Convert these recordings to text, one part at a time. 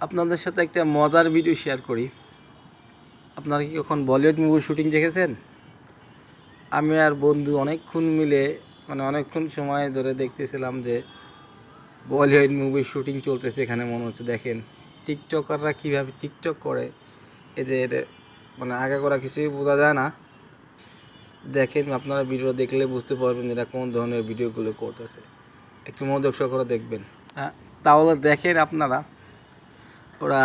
আপনাদের সাথে একটা মজার ভিডিও শেয়ার করি। আপনারা কি কখন বলিউড মুভির শুটিং দেখেছেন? আমি আর বন্ধু অনেকক্ষণ মিলে অনেকক্ষণ সময় ধরে দেখতেছিলাম যে বলিউড মুভির শুটিং চলতেছে। এখানে মনে হচ্ছে দেখেন টিকটকাররা কীভাবে টিকটক করে, এদের আগে করা কিছুই বোঝা যায় না। দেখেন, আপনারা ভিডিও দেখলে বুঝতে পারবেন এরা কোন ধরনের ভিডিওগুলো করতেছে। একটু মনোযোগ সহকারে দেখবেন। তাহলে দেখেন আপনারা ওরা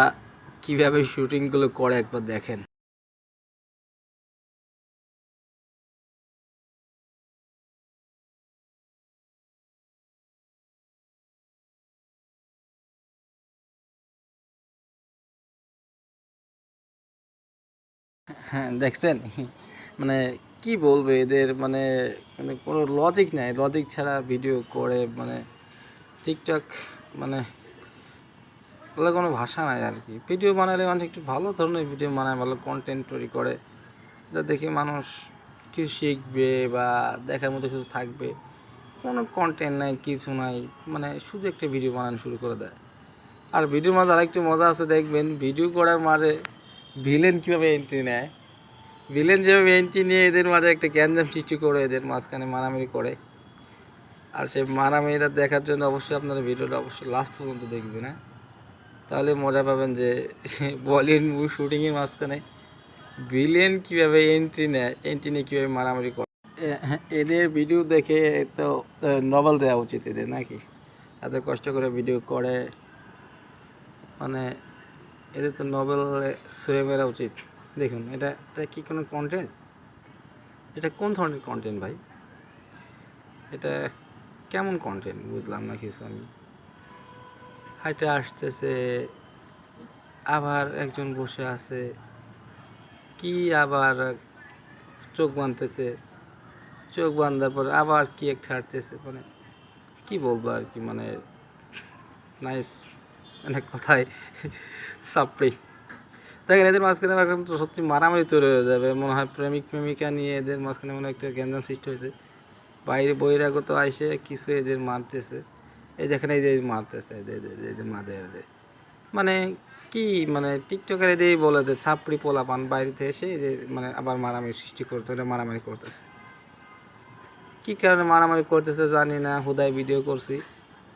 কীভাবে শুটিংগুলো করে, একবার দেখেন। হ্যাঁ, দেখছেন? মানে কি বলবে এদের, কোনো লজিক নাই। লজিক ছাড়া ভিডিও করে, টিকটক, মানে বলে কোনো ভাষা নাই আর কি। ভিডিও বানালে একটু ভালো ধরনের ভিডিও বানায়, ভালো কন্টেন্ট তৈরি করে, যা দেখে মানুষ কিছু শিখবে বা দেখার মতো কিছু থাকবে। কোনো কন্টেন্ট নাই, কিছু নাই, শুধু একটা ভিডিও বানানো শুরু করে দেয়। আর ভিডিওর মাঝে আরেকটু মজা আছে, দেখবেন ভিডিও করার মাঝে ভিলেন কীভাবে এন্ট্রি নেয়। ভিলেন যেভাবে এন্ট্রি নিয়ে এদের মাঝে একটা গ্যাঞ্জাম সৃষ্টি করে, এদের মাঝখানে মারামারি করে। আর সেই মারামারিটা দেখার জন্য অবশ্যই আপনারা ভিডিওটা অবশ্যই লাস্ট পর্যন্ত দেখবেন, হ্যাঁ? তাহলে মজা পাবেন যে বলিউড মুভি শুটিংয়ের মাঝখানে ভিলেন কীভাবে এন্ট্রি নেয়, এন্ট্রি নিয়ে কীভাবে মারামারি করে। হ্যাঁ, এদের ভিডিও দেখে তো নভেল দেওয়া উচিত এদের, নাকি? এত কষ্ট করে ভিডিও করে, এদের তো নভেল ছুঁড়ে মেরা উচিত। দেখুন, এটা কি কোনো কন্টেন্ট? এটা কোন ধরনের কন্টেন্ট ভাই? এটা কেমন কন্টেন্ট বুঝলাম না কিছু আমি। হাইটে আসতেছে, আবার একজন বসে আছে, কি আবার চোখ বাঁধতেছে, চোখ বাঁধার পর আবার কি একটা হাঁটতেছে, কি বলবো আর কি, নাইস, কথায় সাপড়ি। দেখেন, এদের মাঝখানে এখন তো সত্যি মারামারি তৈরি হয়ে যাবে মনে হয়। প্রেমিক প্রেমিকা নিয়ে এদের মাঝখানে একটা গ্যাঞ্জাম সৃষ্টি হয়েছে। বাইরে বহিরাগত আইসে কিছু এদের মারতেছে। এই যেখানে এই যে মারতেছে, এই যে মাদের মানে কি, টিকটকের এদেরই বলে যে ছাপড়ি পোলাপান বাইরেতে এসে এই যে আবার মারামারি সৃষ্টি করতে, মারামারি করতেছে। কী কারণে মারামারি করতেছে জানি না, হুদায় ভিডিও করছি।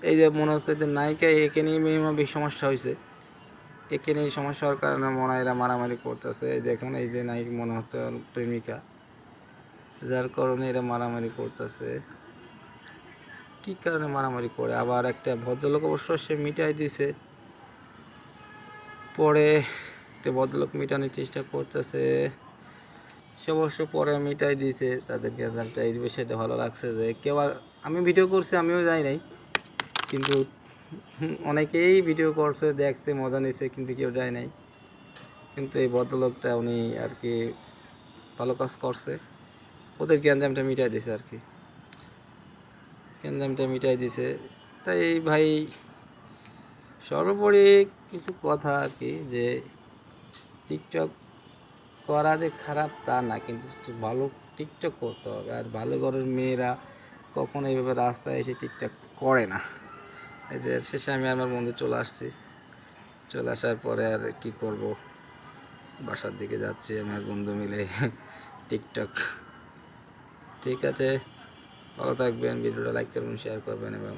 এই যে মনে হচ্ছে যে নায়িকা, একে নিয়ে মিনিমাম বেশি সমস্যা হয়েছে। একে নিয়ে সমস্যা হওয়ার কারণে মনে হয় এরা মারামারি করতেছে। দেখুন, এই যে নায়িকা মনে হচ্ছে প্রেমিকা, যার কারণে এরা মারামারি করতেছে। কী কারণে মারামারি করে? আবার একটা ভদ্রলোক অবশ্য সে মিটাই দিছে, পরে একটা ভদ্রলোক মিটানোর চেষ্টা করতেছে, সে অবশ্য পরে মিটাই দিয়েছে। তাদেরকে রেজাল্টটা এই বিষয়টা ভালো লাগছে যে কেউ, আমি ভিডিও করছি, আমিও যাই নাই, কিন্তু অনেকেই ভিডিও করছে, দেখছে, মজা নিচ্ছে, কিন্তু কেউ যায় নাই। কিন্তু এই ভদ্রলোকটা উনি আর কি ভালো কাজ করছে, ওদের গ্যাঞ্জামটা মিটাই দিছে আর কি, গ্যাঞ্জামটা মিটাই দিছে। তাই ভাই, সর্বোপরি কিছু কথা আর কি, যে টিকটক করা যে খারাপ তা না, কিন্তু ভালো টিকটক করতে হবে। আর ভালো ঘরের মেয়েরা কখনো এইভাবে রাস্তায় এসে টিকটক করে না। এই যে শেষে আমি আমার বন্ধু চলে আসছি, চলে আসার পরে আর কি করব, বাসার দিকে যাচ্ছি আমার বন্ধু মিলে টিকটক। ঠিক আছে, ভালো থাকবেন, ভিডিওটা লাইক করবেন, শেয়ার করবেন এবং